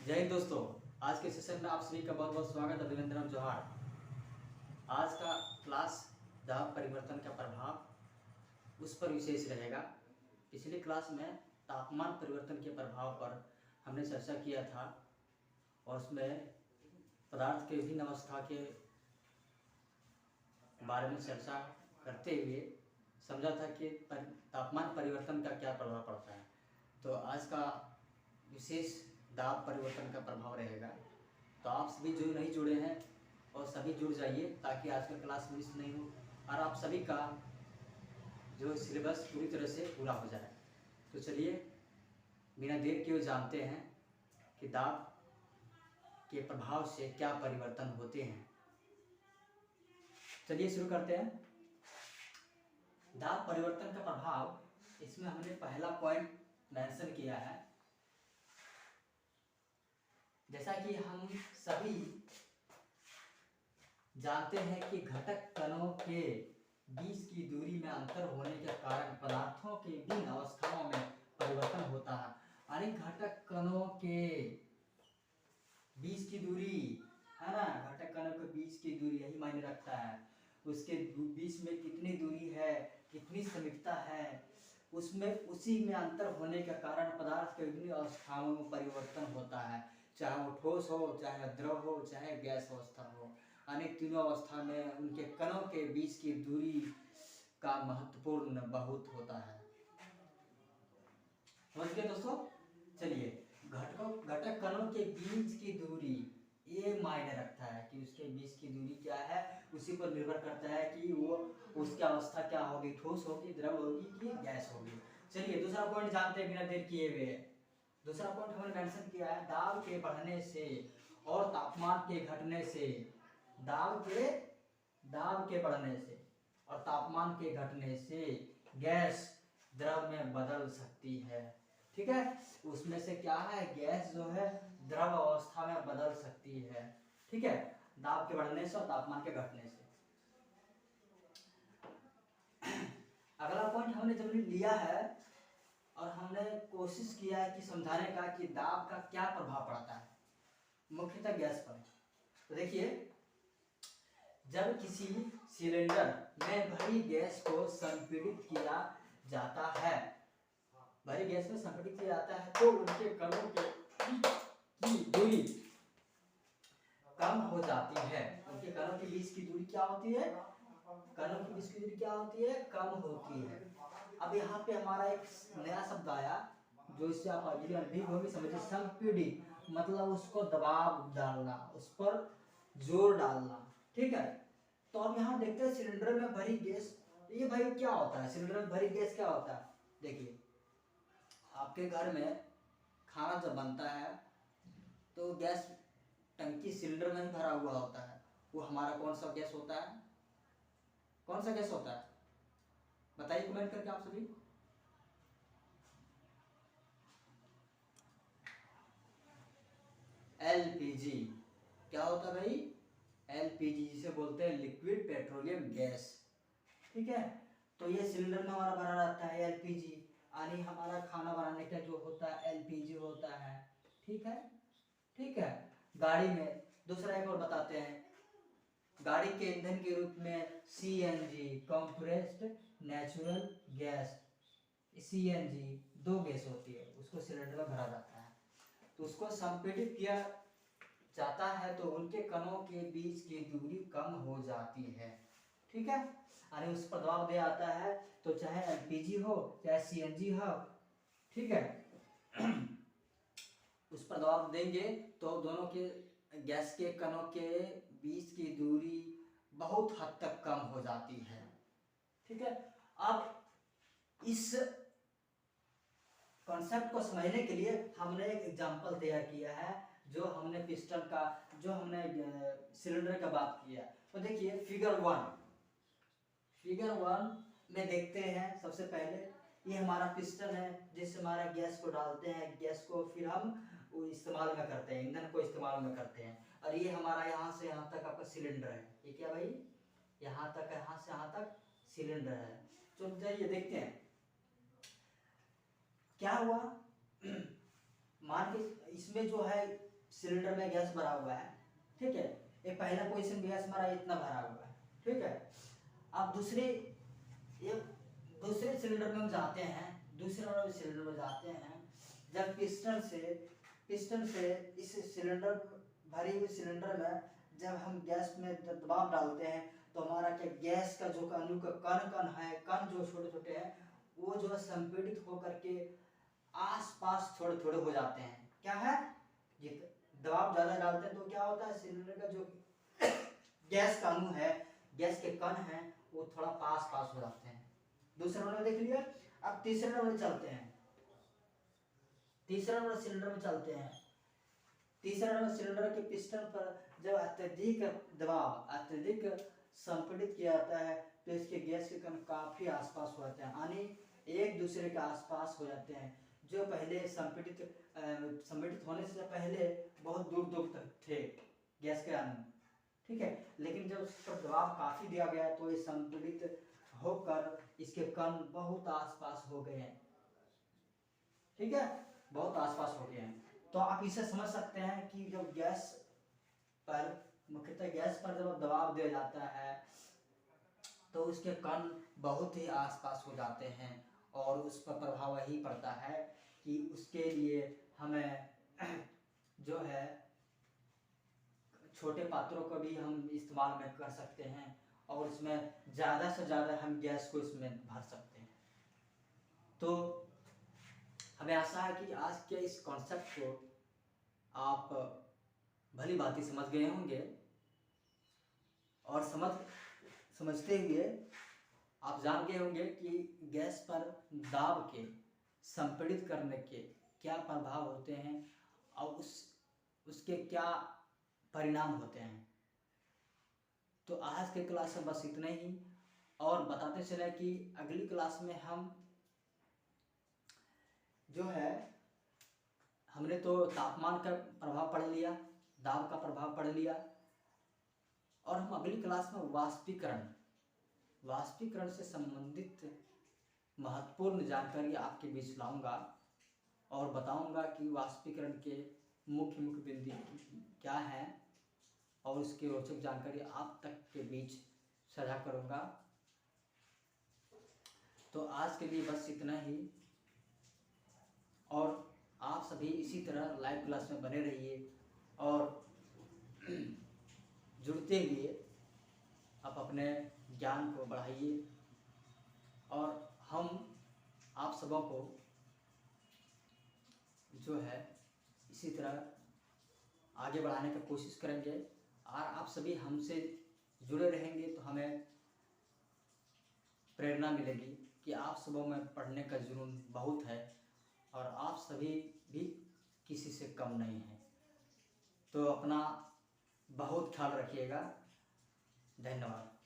जय हिंद दोस्तों। आज के सेशन में आप सभी का बहुत बहुत स्वागत, अभिनंदन, जोहार। आज का क्लास दाब परिवर्तन का प्रभाव उस पर विशेष रहेगा। पिछली क्लास में तापमान परिवर्तन के प्रभाव पर हमने चर्चा किया था और उसमें पदार्थ के विभिन्न अवस्था के बारे में चर्चा करते हुए समझा था कि तापमान परिवर्तन का क्या प्रभाव पड़ता है। तो आज का विशेष दाब परिवर्तन का प्रभाव रहेगा। तो आप सभी जो नहीं जुड़े हैं और सभी जुड़ जाइए ताकि आज का क्लास मिस नहीं हो और आप सभी का जो सिलेबस पूरी तरह से पूरा हो जाए। तो चलिए बिना देर किए जानते हैं कि दाब के प्रभाव से क्या परिवर्तन होते हैं। चलिए शुरू करते हैं। दाब परिवर्तन का प्रभाव, इसमें हमने पहला पॉइंट मेंशन किया है। जैसा कि हम सभी जानते हैं कि घटक कणों के बीच की दूरी में अंतर होने के कारण पदार्थों के विभिन्न अवस्थाओं में परिवर्तन होता है। यानी घटक कणों के बीच की दूरी है ना, घटक कणों के बीच की दूरी यही मायने रखता है। उसके बीच में कितनी दूरी है, कितनी समीपता है, उसमें उसी में अंतर होने के कारण पदार्थ के विभिन्न अवस्थाओं में परिवर्तन होता है। चाहे वो ठोस हो, चाहे द्रव हो, चाहे गैस अवस्था हो, अनेक तीनों अवस्था में उनके कणों के बीच की दूरी का महत्वपूर्ण बहुत होता है। समझ गए दोस्तों? चलिए, घटक कणों के बीच की दूरी ये मायने रखता है कि उसके बीच की दूरी क्या है। उसी पर निर्भर करता है कि वो उसकी अवस्था क्या होगी, ठोस होगी, द्रव होगी कि गैस होगी। चलिए दूसरा पॉइंट जानते हैं बिना देर किए हुए। दूसरा पॉइंट हमने मेंशन किया है, दाब के बढ़ने से और तापमान के घटने से, दाब के बढ़ने से और तापमान के घटने से गैस द्रव में बदल सकती है। ठीक है, उसमें से क्या है, गैस जो है द्रव अवस्था में बदल सकती है। ठीक है, दाब के बढ़ने से और तापमान के घटने से। अगला पॉइंट हमने जब लिया है और हमने कोशिश किया है कि समझाने का कि दाब का क्या प्रभाव पड़ता है मुख्यतः गैस पर। तो देखिए, जब किसी सिलेंडर में भरी गैस को संपीड़ित किया जाता है, भरी गैस में संपीड़ित किया जाता है तो उनके कणों की दूरी कम हो जाती है। उनके कणों के बीच की दूरी क्या होती है, कणों की बीच की दूरी क्या होती है, कम होती है। अब यहाँ पे हमारा एक नया शब्द आया जो इससे आप अभी होगी समझिए, संपीड़ित मतलब उसको दबाव डालना, उस पर जोर डालना। ठीक है, तो अब यहाँ देखते हैं सिलेंडर में भरी गैस, ये भाई क्या होता है, सिलेंडर में भरी गैस क्या होता है। देखिए, आपके घर में खाना जब बनता है तो गैस टंकी सिलेंडर में ही भरा हुआ होता है। वो हमारा कौन सा गैस होता है, कौन सा गैस होता है, बताइए कमेंट करके आप सभी। एलपीजी। क्या होता है भाई, एलपीजी, जिसे बोलते हैं लिक्विड पेट्रोलियम गैस। ठीक है, तो ये सिलेंडर में हमारा भरा रहता है एलपीजी, यानी हमारा खाना बनाने का जो होता है एलपीजी होता है। ठीक है, ठीक है। गाड़ी में दूसरा एक और बताते हैं, गाड़ी के ईंधन के रूप में CNG, compressed natural gas, CNG दो गैस होती है, उसको सिलेंडर में भरा जाता है। तो उसको संपीड़ित किया जाता है तो उनके कणों के बीच की दूरी कम हो जाती है। ठीक है, यानी उस पर दबाव दिया जाता है, तो चाहे एलपीजी हो चाहे सीएनजी हो, ठीक है, उस पर दबाव देंगे तो दोनों के गैस के कणों के बीच की दूरी बहुत हद तक कम हो जाती है। ठीक है, अब इस कॉन्सेप्ट को समझने के लिए हमने एक एग्जांपल तैयार किया है, जो हमने पिस्टन का, जो हमने सिलेंडर का बात किया। तो देखिए फिगर वन में देखते हैं, सबसे पहले ये हमारा पिस्टन है जिससे हमारा गैस को डालते हैं, गैस को फिर हम इस्तेमाल में करते हैं, ईंधन को इस्तेमाल में करते हैं। और ये हमारा यहाँ से यहाँ तक आपका सिलेंडर है, ये क्या भाई, यहाँ तक, यहाँ से यहाँ तक सिलेंडर है। तो चलिए देखते हैं क्या हुआ। मान के इसमें जो है सिलेंडर में गैस भरा हुआ है, ठीक है, ये पहला पोजीशन गैस हमारा इतना भरा हुआ है, ठीक है। अब दूसरे सिलेंडर में हम जाते हैं, दूसरे वाले सिलेंडर में जाते हैं, जब पिस्टन से इस सिलेंडर भरी हुई सिलेंडर में जब हम गैस में दबाव डालते हैं तो हमारा क्या गैस का जो अणु का कण जो छोटे छोटे हैं वो जो है संपीड़ित होकर के आसपास थोड़े थोड़े हो जाते हैं। क्या है, ये दबाव ज्यादा डालते हैं तो क्या होता है, सिलेंडर का जो गैस का अणु है, गैस के कण हैं, वो थोड़ा पास हो जाते हैं। दूसरा नंबर देख लिया। अब तीसरे नंबर चलते हैं, तीसरा नंबर सिलेंडर में चलते हैं। तीसरा नंबर सिलेंडर के पिस्टन पर जब अत्यधिक संपीड़ित किया जाता है तो इसके गैस के कण काफी आसपास हो जाते हैं, यानी एक दूसरे के आसपास हो जाते हैं। जो पहले संपीड़ित होने से पहले बहुत दूर दूर तक थे गैस के अणु, ठीक है, लेकिन जब उस पर दबाव काफी दिया गया तो ये संपीड़ित होकर इसके कण बहुत आसपास हो गए हैं, ठीक है, बहुत आसपास हो गए हैं। तो आप इसे समझ सकते हैं कि जब मुख्यतः गैस पर जब दबाव दिया जाता है तो उसके कण बहुत ही आसपास हो जाते हैं और उस पर प्रभाव यही पड़ता है कि उसके लिए हमें जो है छोटे पात्रों को भी हम इस्तेमाल में कर सकते हैं और इसमें ज़्यादा से ज़्यादा हम गैस को इसमें भर सकते हैं। तो हमें आशा है कि आज के इस कॉन्सेप्ट को आप भली भांति समझ गए होंगे और समझते हुए आप जान गए होंगे कि गैस पर दाब के संपीड़ित करने के क्या प्रभाव होते हैं और उसके क्या परिणाम होते हैं। तो आज के क्लास में बस इतना ही, और बताते चले कि अगली क्लास में हम जो है हमने तो तापमान का प्रभाव पढ़ लिया, दाब का प्रभाव पढ़ लिया, और हम अगली क्लास में वाष्पीकरण से संबंधित महत्वपूर्ण जानकारी आपके बीच लाऊंगा और बताऊंगा कि वाष्पीकरण के मुख्य बिंदु क्या हैं और उसकी रोचक जानकारी आप तक के बीच साझा करूंगा। तो आज के लिए बस इतना ही, और आप सभी इसी तरह लाइव क्लास में बने रहिए और जुड़ते हुए आप अपने ज्ञान को बढ़ाइए और हम आप सबों को जो है इसी तरह आगे बढ़ाने की कोशिश करेंगे और आप सभी हमसे जुड़े रहेंगे तो हमें प्रेरणा मिलेगी कि आप सबों में पढ़ने का जुनून बहुत है और आप सभी भी किसी से कम नहीं हैं। तो अपना बहुत ख्याल रखिएगा। धन्यवाद।